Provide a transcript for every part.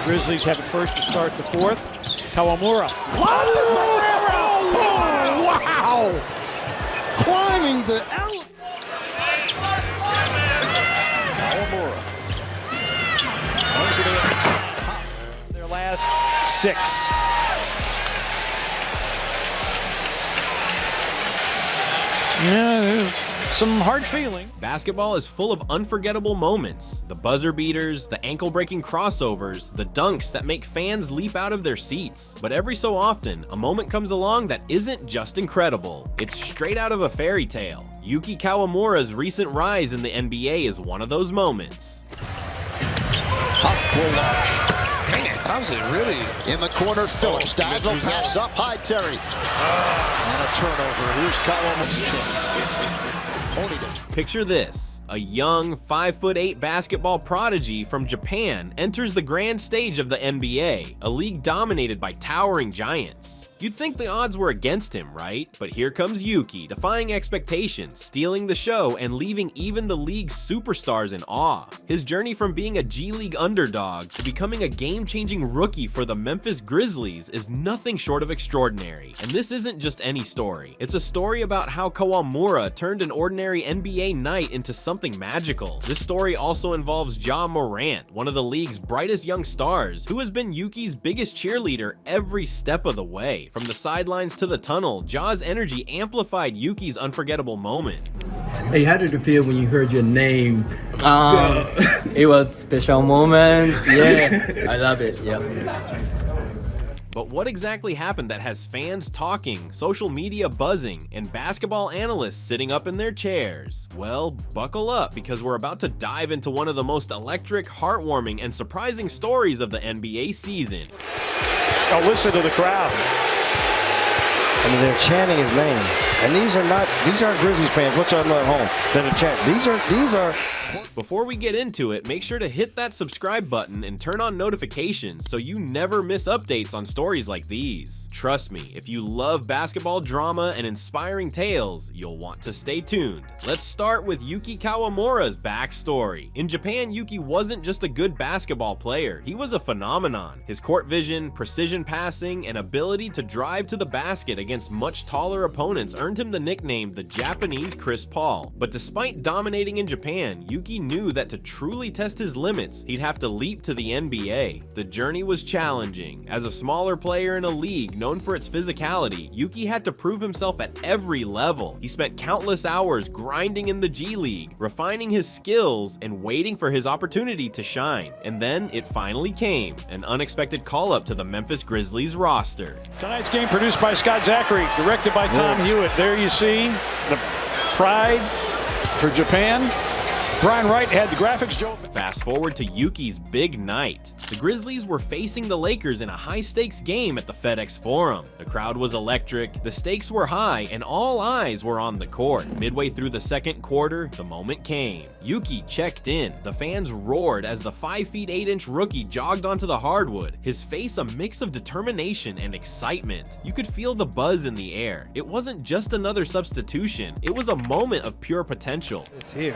Grizzlies have it first to start the fourth. Kawamura. Oh, wow! Climbing the out. Kawamura. Their last 6. Yeah, there's some hard feeling. Basketball is full of unforgettable moments. The buzzer beaters, the ankle-breaking crossovers, the dunks that make fans leap out of their seats. But every so often, a moment comes along that isn't just incredible. It's straight out of a fairy tale. Yuki Kawamura's recent rise in the NBA is one of those moments. Man, how's it really? In the corner, Phillips. Dazzle pass up high, Terry. And a turnover. Here's Kawamura's chance. Picture this. A young 5'8" basketball prodigy from Japan enters the grand stage of the NBA, a league dominated by towering giants. You'd think the odds were against him, right? But here comes Yuki, defying expectations, stealing the show, and leaving even the league's superstars in awe. His journey from being a G League underdog to becoming a game-changing rookie for the Memphis Grizzlies is nothing short of extraordinary. And this isn't just any story. It's a story about how Kawamura turned an ordinary NBA night into something magical. This story also involves Morant, one of the league's brightest young stars, who has been Yuki's biggest cheerleader every step of the way. From the sidelines to the tunnel, Ja's energy amplified Yuki's unforgettable moment. Hey, how did it feel when you heard your name? It was a special moment. Yeah, I love it. Yeah. But what exactly happened that has fans talking, social media buzzing, and basketball analysts sitting up in their chairs? Well, buckle up, because we're about to dive into one of the most electric, heartwarming, and surprising stories of the NBA season. Oh, listen to the crowd. I mean, they're chanting his name, and these aren't Grizzlies fans. Watch out at home that are chanting. These are. Before we get into it, make sure to hit that subscribe button and turn on notifications so you never miss updates on stories like these. Trust me, if you love basketball drama and inspiring tales, you'll want to stay tuned. Let's start with Yuki Kawamura's backstory. In Japan, Yuki wasn't just a good basketball player, he was a phenomenon. His court vision, precision passing, and ability to drive to the basket against much taller opponents earned him the nickname the Japanese Chris Paul. But despite dominating in Japan, Yuki knew that to truly test his limits, he'd have to leap to the NBA. The journey was challenging. As a smaller player in a league known for its physicality, Yuki had to prove himself at every level. He spent countless hours grinding in the G League, refining his skills, and waiting for his opportunity to shine. And then it finally came, an unexpected call-up to the Memphis Grizzlies roster. Tonight's game produced by Scott Zachary, directed by Tom Hewitt. There you see the pride for Japan. Brian Wright had the graphics. Joe. Fast forward to Yuki's big night. The Grizzlies were facing the Lakers in a high-stakes game at the FedEx Forum. The crowd was electric, the stakes were high, and all eyes were on the court. Midway through the second quarter, the moment came. Yuki checked in. The fans roared as the 5'8" rookie jogged onto the hardwood, his face a mix of determination and excitement. You could feel the buzz in the air. It wasn't just another substitution, it was a moment of pure potential. It's here.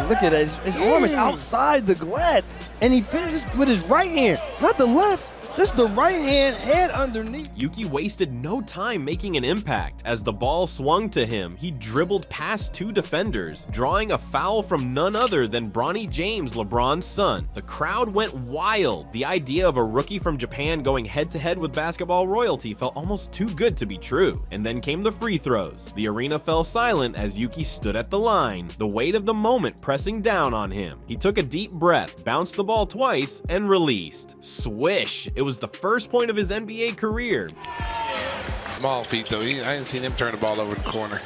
Look at that. His arm is outside the glass, and he finishes with his right hand, not the left. This is the right hand, head underneath. Yuki wasted no time making an impact. As the ball swung to him, he dribbled past 2 defenders, drawing a foul from none other than Bronny James, LeBron's son. The crowd went wild. The idea of a rookie from Japan going head-to-head with basketball royalty felt almost too good to be true. And then came the free throws. The arena fell silent as Yuki stood at the line, the weight of the moment pressing down on him. He took a deep breath, bounced the ball twice, and released. Swish! It was the first point of his NBA career. Small feet, though. I didn't see him turn the ball over the corner.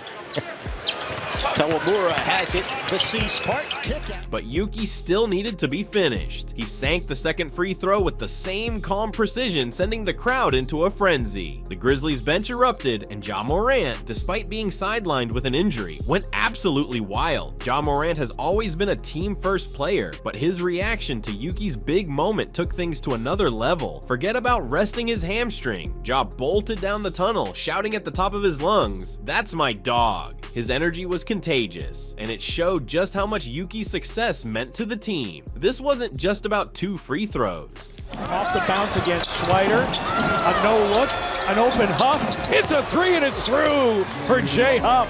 Kawamura has it. The C-Spark kick out. But Yuki still needed to be finished. He sank the second free throw with the same calm precision, sending the crowd into a frenzy. The Grizzlies bench erupted, and Morant, despite being sidelined with an injury, went absolutely wild. Morant has always been a team-first player, but his reaction to Yuki's big moment took things to another level. Forget about resting his hamstring. Bolted down the tunnel, shouting at the top of his lungs, "That's my dog." His energy was contagious, and it showed know just how much Yuki's success meant to the team. This wasn't just about 2 free throws. Off the bounce against Swider. A no look, an open Huff. It's a 3 and it's through for Jay Huff.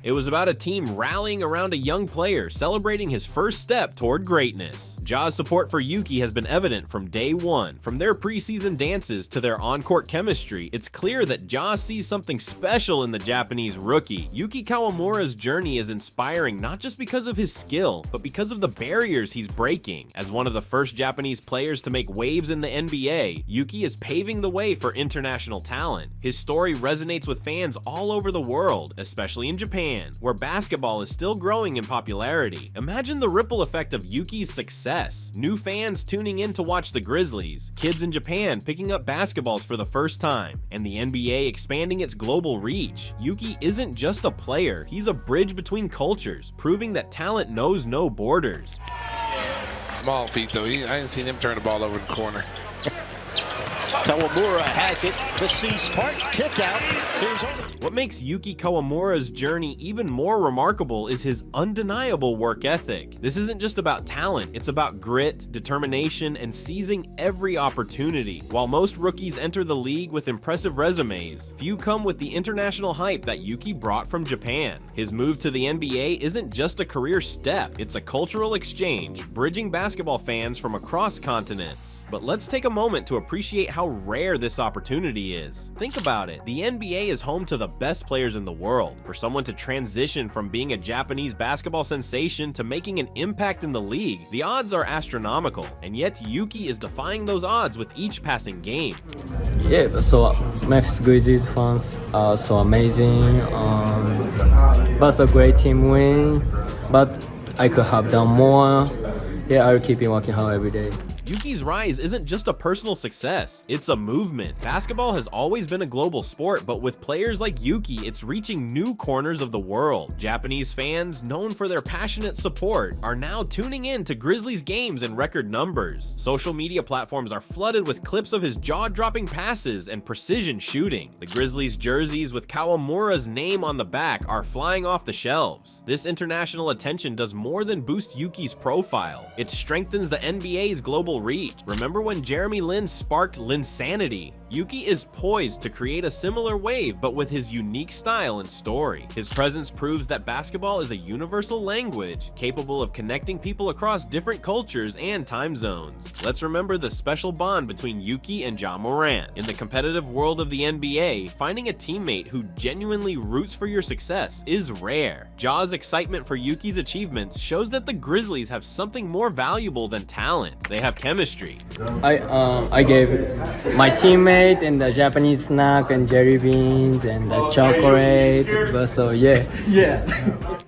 It was about a team rallying around a young player celebrating his first step toward greatness. Ja's support for Yuki has been evident from day one. From their preseason dances to their on-court chemistry, it's clear that Ja sees something special in the Japanese rookie. Yuki Kawamura's journey is inspiring not just because of his skill, but because of the barriers he's breaking. As one of the first Japanese players to make waves in the NBA, Yuki is paving the way for international talent. His story resonates with fans all over the world, especially in Japan, where basketball is still growing in popularity. Imagine the ripple effect of Yuki's success. New fans tuning in to watch the Grizzlies, kids in Japan picking up basketballs for the first time, and the NBA expanding its global reach. Yuki isn't just a player, he's a bridge between cultures, proving that talent knows no borders. Small feet, though. I didn't see him turn the ball over the corner. Kawamura has it. The C's part kick out. What makes Yuki Kawamura's journey even more remarkable is his undeniable work ethic. This isn't just about talent, it's about grit, determination, and seizing every opportunity. While most rookies enter the league with impressive resumes, few come with the international hype that Yuki brought from Japan. His move to the NBA isn't just a career step, it's a cultural exchange, bridging basketball fans from across continents. But let's take a moment to appreciate how rare this opportunity is. Think about it. The NBA is home to the best players in the world. For someone to transition from being a Japanese basketball sensation to making an impact in the league, the odds are astronomical. And yet Yuki is defying those odds with each passing game. Yeah, so Memphis Grizzlies fans are so amazing. But a great team win. But I could have done more. Yeah, I'll keep working hard every day. Yuki's rise isn't just a personal success, it's a movement. Basketball has always been a global sport, but with players like Yuki, it's reaching new corners of the world. Japanese fans, known for their passionate support, are now tuning in to Grizzlies games in record numbers. Social media platforms are flooded with clips of his jaw-dropping passes and precision shooting. The Grizzlies jerseys with Kawamura's name on the back are flying off the shelves. This international attention does more than boost Yuki's profile. It strengthens the NBA's global reach. Remember when Jeremy Lin sparked Linsanity? Yuki is poised to create a similar wave, but with his unique style and story. His presence proves that basketball is a universal language, capable of connecting people across different cultures and time zones. Let's remember the special bond between Yuki and Ja Morant. In the competitive world of the NBA, finding a teammate who genuinely roots for your success is rare. Ja's excitement for Yuki's achievements shows that the Grizzlies have something more valuable than talent. They have chemistry. I gave my teammate and the Japanese snack and jelly beans and the chocolate. But so yeah.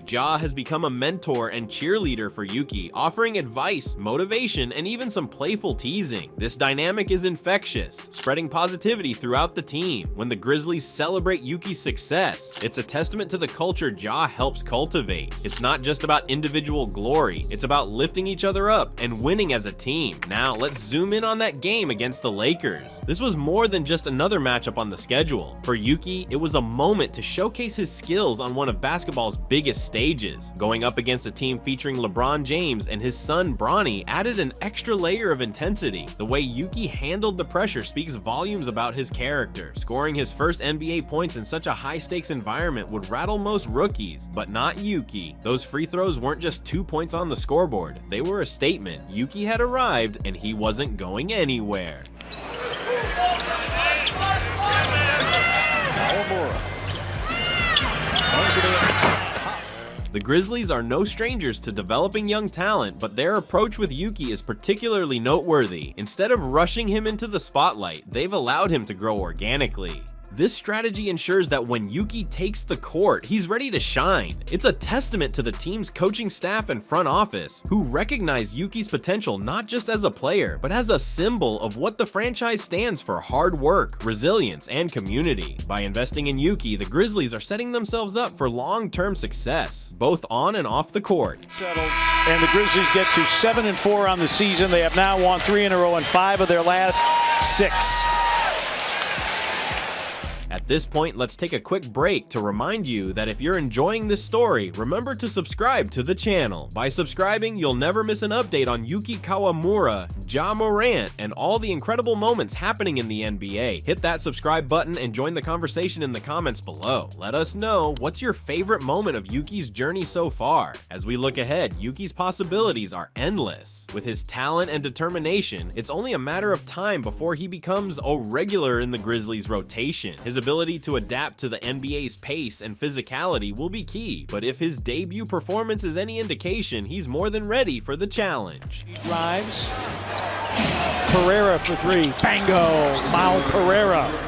Ja has become a mentor and cheerleader for Yuki, offering advice, motivation, and even some playful teasing. This dynamic is infectious, spreading positivity throughout the team. When the Grizzlies celebrate Yuki's success, it's a testament to the culture Ja helps cultivate. It's not just about individual glory, it's about lifting each other up and winning as a team. Now, let's zoom in on that game against the Lakers. This was more than just another matchup on the schedule. For Yuki, it was a moment to showcase his skills on one of basketball's biggest stages. Going up against a team featuring LeBron James and his son Bronny added an extra layer of intensity. The way Yuki handled the pressure speaks volumes about his character. Scoring his first NBA points in such a high-stakes environment would rattle most rookies, but not Yuki. Those free throws weren't just 2 points on the scoreboard. They were a statement. Yuki had arrived, and he wasn't going anywhere. The Grizzlies are no strangers to developing young talent, but their approach with Yuki is particularly noteworthy. Instead of rushing him into the spotlight, they've allowed him to grow organically. This strategy ensures that when Yuki takes the court, he's ready to shine. It's a testament to the team's coaching staff and front office, who recognize Yuki's potential not just as a player, but as a symbol of what the franchise stands for: hard work, resilience, and community. By investing in Yuki, the Grizzlies are setting themselves up for long-term success, both on and off the court. And the Grizzlies get to 7-4 on the season. They have now won 3 in a row and 5 of their last 6. At this point, let's take a quick break to remind you that if you're enjoying this story, remember to subscribe to the channel. By subscribing, you'll never miss an update on Yuki Kawamura, Ja Morant, and all the incredible moments happening in the NBA. Hit that subscribe button and join the conversation in the comments below. Let us know what's your favorite moment of Yuki's journey so far. As we look ahead, Yuki's possibilities are endless. With his talent and determination, it's only a matter of time before he becomes a regular in the Grizzlies' rotation. His ability to adapt to the NBA's pace and physicality will be key, but if his debut performance is any indication, he's more than ready for the challenge. Drives. Pereira for three. Bango! Mal Pereira.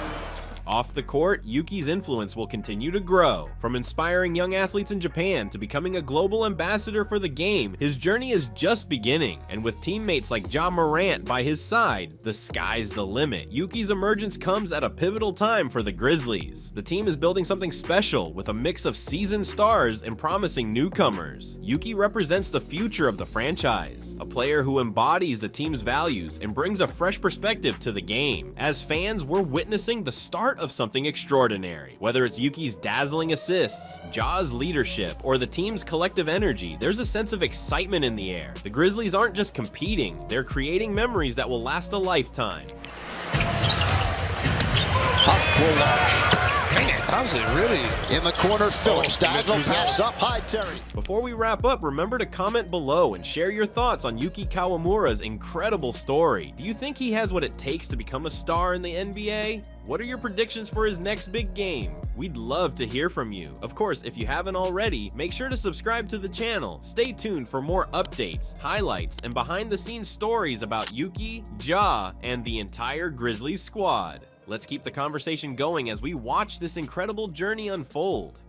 Off the court, Yuki's influence will continue to grow. From inspiring young athletes in Japan to becoming a global ambassador for the game, his journey is just beginning. And with teammates like Ja Morant by his side, the sky's the limit. Yuki's emergence comes at a pivotal time for the Grizzlies. The team is building something special with a mix of seasoned stars and promising newcomers. Yuki represents the future of the franchise, a player who embodies the team's values and brings a fresh perspective to the game. As fans, we're witnessing the start of something extraordinary. Whether it's Yuki's dazzling assists, Ja's leadership, or the team's collective energy, there's a sense of excitement in the air. The Grizzlies aren't just competing, they're creating memories that will last a lifetime. Man, how's it really? In the corner, Phillips. Dazzle Mr. pass Brazil. up high, Terry. Before we wrap up, remember to comment below and share your thoughts on Yuki Kawamura's incredible story. Do you think he has what it takes to become a star in the NBA? What are your predictions for his next big game? We'd love to hear from you. Of course, if you haven't already, make sure to subscribe to the channel. Stay tuned for more updates, highlights, and behind-the-scenes stories about Yuki, Ja, and the entire Grizzlies squad. Let's keep the conversation going as we watch this incredible journey unfold.